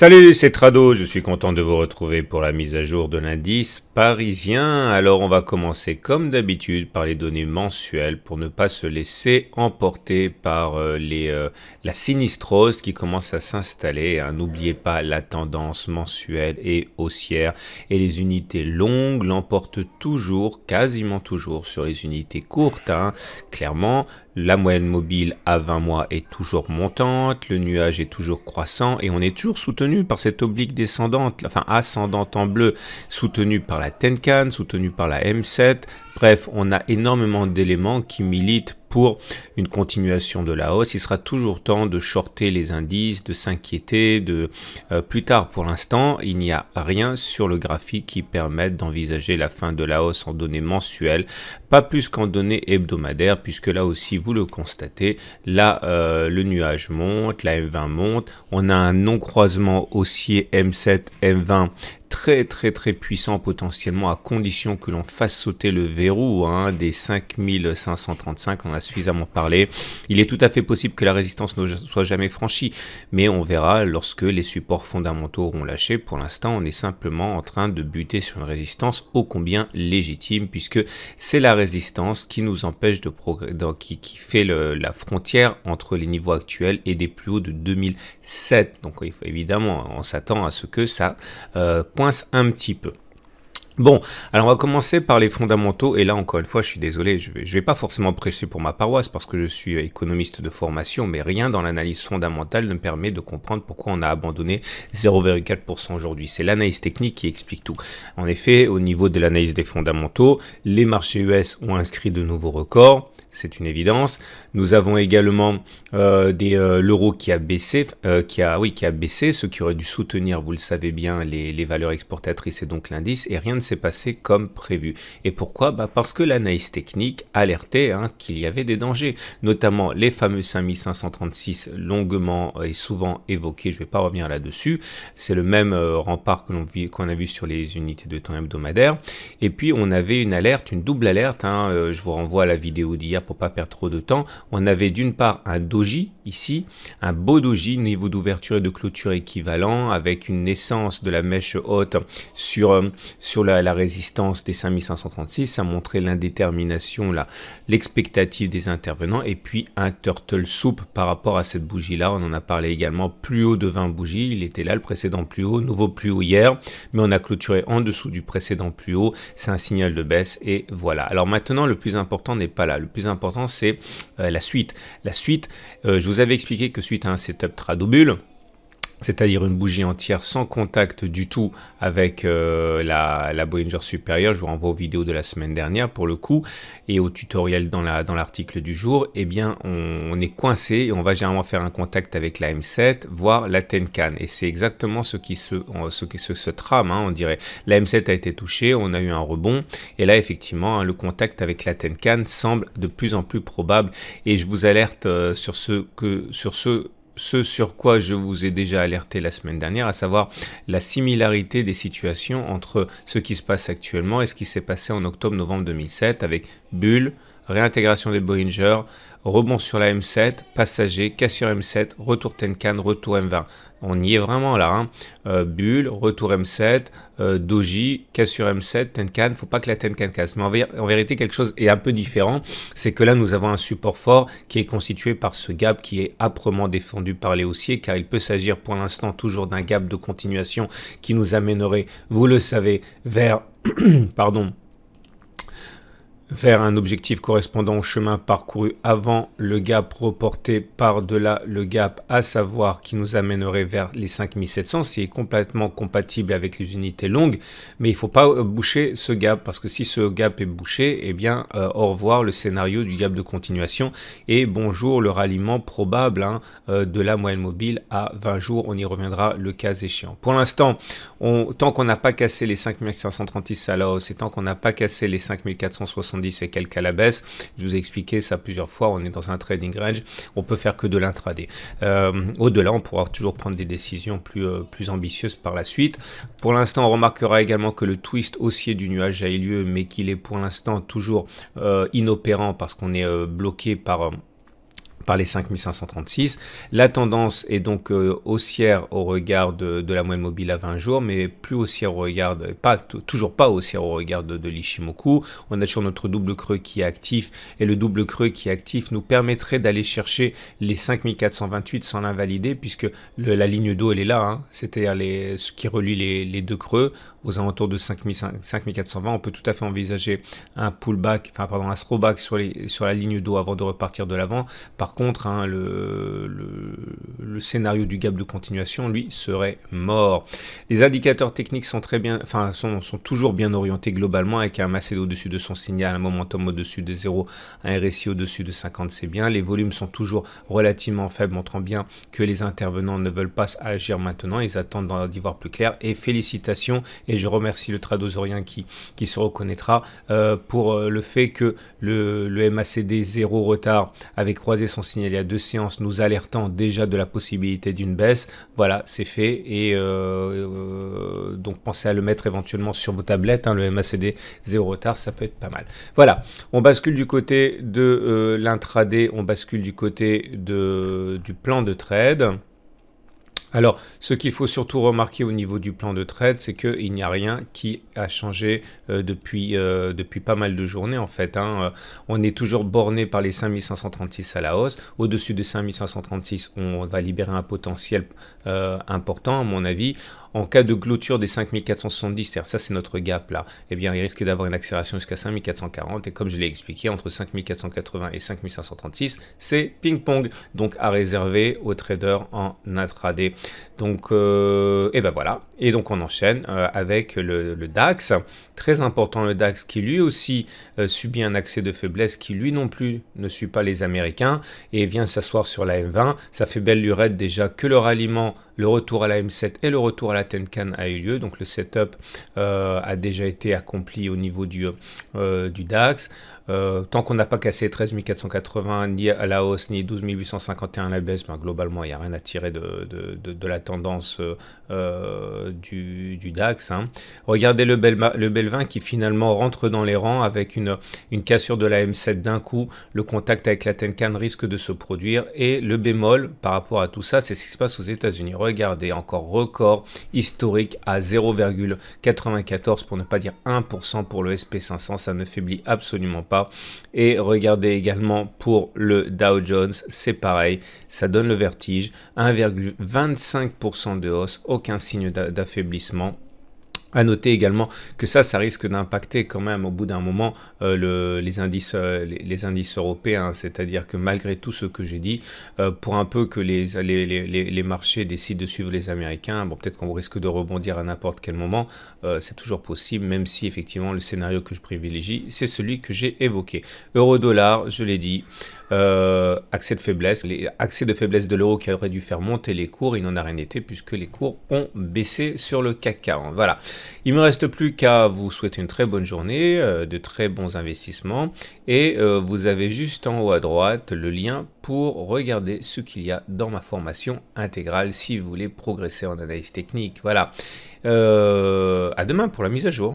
Salut, c'est Trado, je suis content de vous retrouver pour la mise à jour de l'indice parisien. Alors on va commencer comme d'habitude par les données mensuelles pour ne pas se laisser emporter par la sinistrose qui commence à s'installer. Hein. N'oubliez pas la tendance mensuelle et haussière et les unités longues l'emportent toujours, quasiment toujours sur les unités courtes. Hein. Clairement, la moyenne mobile à 20 mois est toujours montante, le nuage est toujours croissant et on est toujours soutenu par cette oblique descendante, enfin ascendante en bleu, soutenue par la Tenkan, soutenue par la M7. Bref, on a énormément d'éléments qui militent pour une continuation de la hausse. Il sera toujours temps de shorter les indices, de s'inquiéter, plus tard. Pour l'instant, il n'y a rien sur le graphique qui permette d'envisager la fin de la hausse en données mensuelles, pas plus qu'en données hebdomadaires, puisque là aussi, vous le constatez, là, le nuage monte, la M20 monte, on a un non-croisement haussier M7, M20 très puissant potentiellement à condition que l'on fasse sauter le verrou des 5535, on a suffisamment parlé. Il est tout à fait possible que la résistance ne soit jamais franchie, mais on verra lorsque les supports fondamentaux auront lâché. Pour l'instant, on est simplement en train de buter sur une résistance ô combien légitime, puisque c'est la résistance qui nous empêche de progresser, qui fait la frontière entre les niveaux actuels et des plus hauts de 2007. Donc il faut, évidemment, on s'attend à ce que ça coince un petit peu. Bon, alors on va commencer par les fondamentaux, et là encore une fois je suis désolé, je vais pas forcément prêcher pour ma paroisse parce que je suis économiste de formation, mais rien dans l'analyse fondamentale ne me permet de comprendre pourquoi on a abandonné 0,4% aujourd'hui. C'est l'analyse technique qui explique tout. En effet, au niveau de l'analyse des fondamentaux, les marchés US ont inscrit de nouveaux records. C'est une évidence. Nous avons également l'euro qui a baissé, qui a baissé, ce qui aurait dû soutenir, vous le savez bien, les valeurs exportatrices et donc l'indice, et rien ne s'est passé comme prévu. Et pourquoi? Parce que l'analyse technique alertait qu'il y avait des dangers, notamment les fameux 5536 longuement et souvent évoqués. Je ne vais pas revenir là-dessus. C'est le même rempart qu'on a vu sur les unités de temps hebdomadaires. Et puis on avait une alerte, une double alerte. Je vous renvoie à la vidéo d'hier pour pas perdre trop de temps. On avait d'une part un doji ici, un beau doji, niveau d'ouverture et de clôture équivalent, avec une naissance de la mèche haute sur la résistance des 5536. Ça montrait l'indétermination, l'expectative des intervenants, et puis un turtle soup par rapport à cette bougie là. On en a parlé également, plus haut de 20 bougies, il était là le précédent plus haut, nouveau plus haut hier, mais on a clôturé en dessous du précédent plus haut. C'est un signal de baisse et voilà. Alors maintenant, le plus important n'est pas là. Le plus important, c'est la suite. La suite, je vous avais expliqué que suite à un setup Tradobull, c'est-à-dire une bougie entière sans contact du tout avec la Bollinger supérieure, je vous renvoie aux vidéos de la semaine dernière pour le coup, et au tutoriel dans l'article du jour, eh bien on est coincé et on va généralement faire un contact avec la M7, voire la Tenkan, et c'est exactement ce qui se trame, on dirait. La M7 a été touchée, on a eu un rebond, et là effectivement le contact avec la Tenkan semble de plus en plus probable, et je vous alerte sur ce sur quoi je vous ai déjà alerté la semaine dernière, à savoir la similarité des situations entre ce qui se passe actuellement et ce qui s'est passé en octobre-novembre 2007 avec bulle, réintégration des Bollinger, rebond sur la M7, passager, cassure M7, retour Tenkan, retour M20. On y est vraiment là. Bulle, retour M7, doji, cassure M7, Tenkan. Faut pas que la Tenkan casse. Mais en vérité, quelque chose est un peu différent. C'est que là, nous avons un support fort qui est constitué par ce gap qui est âprement défendu par les haussiers, car il peut s'agir pour l'instant toujours d'un gap de continuation qui nous amènerait, vous le savez, vers vers un objectif correspondant au chemin parcouru avant le gap reporté par-delà le gap, à savoir qui nous amènerait vers les 5700. C'est complètement compatible avec les unités longues, mais il ne faut pas boucher ce gap, parce que si ce gap est bouché, eh bien au revoir le scénario du gap de continuation et bonjour le ralliement probable de la moyenne mobile à 20 jours. On y reviendra le cas échéant. Pour l'instant, tant qu'on n'a pas cassé les 5536 à la hausse et tant qu'on n'a pas cassé les 5470 et quelques à la baisse, je vous ai expliqué ça plusieurs fois, on est dans un trading range, on peut faire que de l'intraday. Au-delà, on pourra toujours prendre des décisions plus ambitieuses par la suite. Pour l'instant, on remarquera également que le twist haussier du nuage a eu lieu, mais qu'il est pour l'instant toujours inopérant parce qu'on est bloqué par par les 5536. La tendance est donc haussière au regard de la moyenne mobile à 20 jours, mais plus haussière au regard, toujours pas haussière au regard de l'Ishimoku. On a toujours notre double creux qui est actif, et le double creux qui est actif nous permettrait d'aller chercher les 5428 sans l'invalider, puisque la ligne d'eau elle est là, hein, c'est-à-dire ce qui relie les deux creux aux alentours de 5420. On peut tout à fait envisager un pullback, un throwback sur la ligne d'eau avant de repartir de l'avant. Par contre, hein, le scénario du gap de continuation, lui, serait mort. Les indicateurs techniques sont sont toujours bien orientés globalement, avec un MACD au-dessus de son signal, un momentum au-dessus de 0, un RSI au-dessus de 50, c'est bien. Les volumes sont toujours relativement faibles, montrant bien que les intervenants ne veulent pas agir maintenant, ils attendent d'y voir plus clair. Et félicitations, et je remercie le tradosaurien qui se reconnaîtra pour le fait que le MACD 0 retard avait croisé son signal il y a 2 séances, nous alertant déjà de la possibilité d'une baisse. Voilà, c'est fait, et donc pensez à le mettre éventuellement sur vos tablettes, hein, le MACD 0 retard, ça peut être pas mal. Voilà, on bascule du côté de l'intraday, on bascule du côté du plan de trade. Alors, ce qu'il faut surtout remarquer au niveau du plan de trade, c'est qu'il n'y a rien qui a changé depuis pas mal de journées en fait. Hein. On est toujours borné par les 5536 à la hausse. Au-dessus de 5536, on va libérer un potentiel important à mon avis. En cas de clôture des 5470, c'est-à-dire ça c'est notre gap là, eh bien il risque d'avoir une accélération jusqu'à 5440, et comme je l'ai expliqué, entre 5480 et 5536, c'est ping-pong, donc à réserver aux traders en intraday. Donc, et ben voilà, et donc on enchaîne avec le DAX, très important le DAX qui lui aussi subit un accès de faiblesse, qui lui non plus ne suit pas les Américains, et vient s'asseoir sur la M20, ça fait belle lurette déjà que le ralliement, le retour à la M7 et le retour à la Tenkan a eu lieu, donc le setup a déjà été accompli au niveau du DAX. Tant qu'on n'a pas cassé 13 480 ni à la hausse ni 12 851 à la baisse, ben globalement il n'y a rien à tirer de la tendance du DAX. Hein. Regardez le Belvin qui finalement rentre dans les rangs avec une cassure de la M7 d'un coup. Le contact avec la Tenkan risque de se produire, et le bémol par rapport à tout ça, c'est ce qui se passe aux États-Unis. Regardez, encore record historique à 0,94 pour ne pas dire 1% pour le SP500, ça ne faiblit absolument pas. Et regardez également pour le Dow Jones, c'est pareil, ça donne le vertige, 1,25% de hausse, aucun signe d'affaiblissement. À noter également que ça risque d'impacter quand même au bout d'un moment les indices européens, c'est-à-dire que malgré tout ce que j'ai dit, pour un peu que les marchés décident de suivre les Américains, bon peut-être qu'on risque de rebondir à n'importe quel moment, c'est toujours possible, même si effectivement le scénario que je privilégie, c'est celui que j'ai évoqué. Euro-dollar, je l'ai dit, accès de faiblesse, accès de faiblesse de l'euro qui aurait dû faire monter les cours, il n'en a rien été puisque les cours ont baissé sur le CAC 40. Voilà. Il ne me reste plus qu'à vous souhaiter une très bonne journée, de très bons investissements, et vous avez juste en haut à droite le lien pour regarder ce qu'il y a dans ma formation intégrale si vous voulez progresser en analyse technique. Voilà. À demain pour la mise à jour.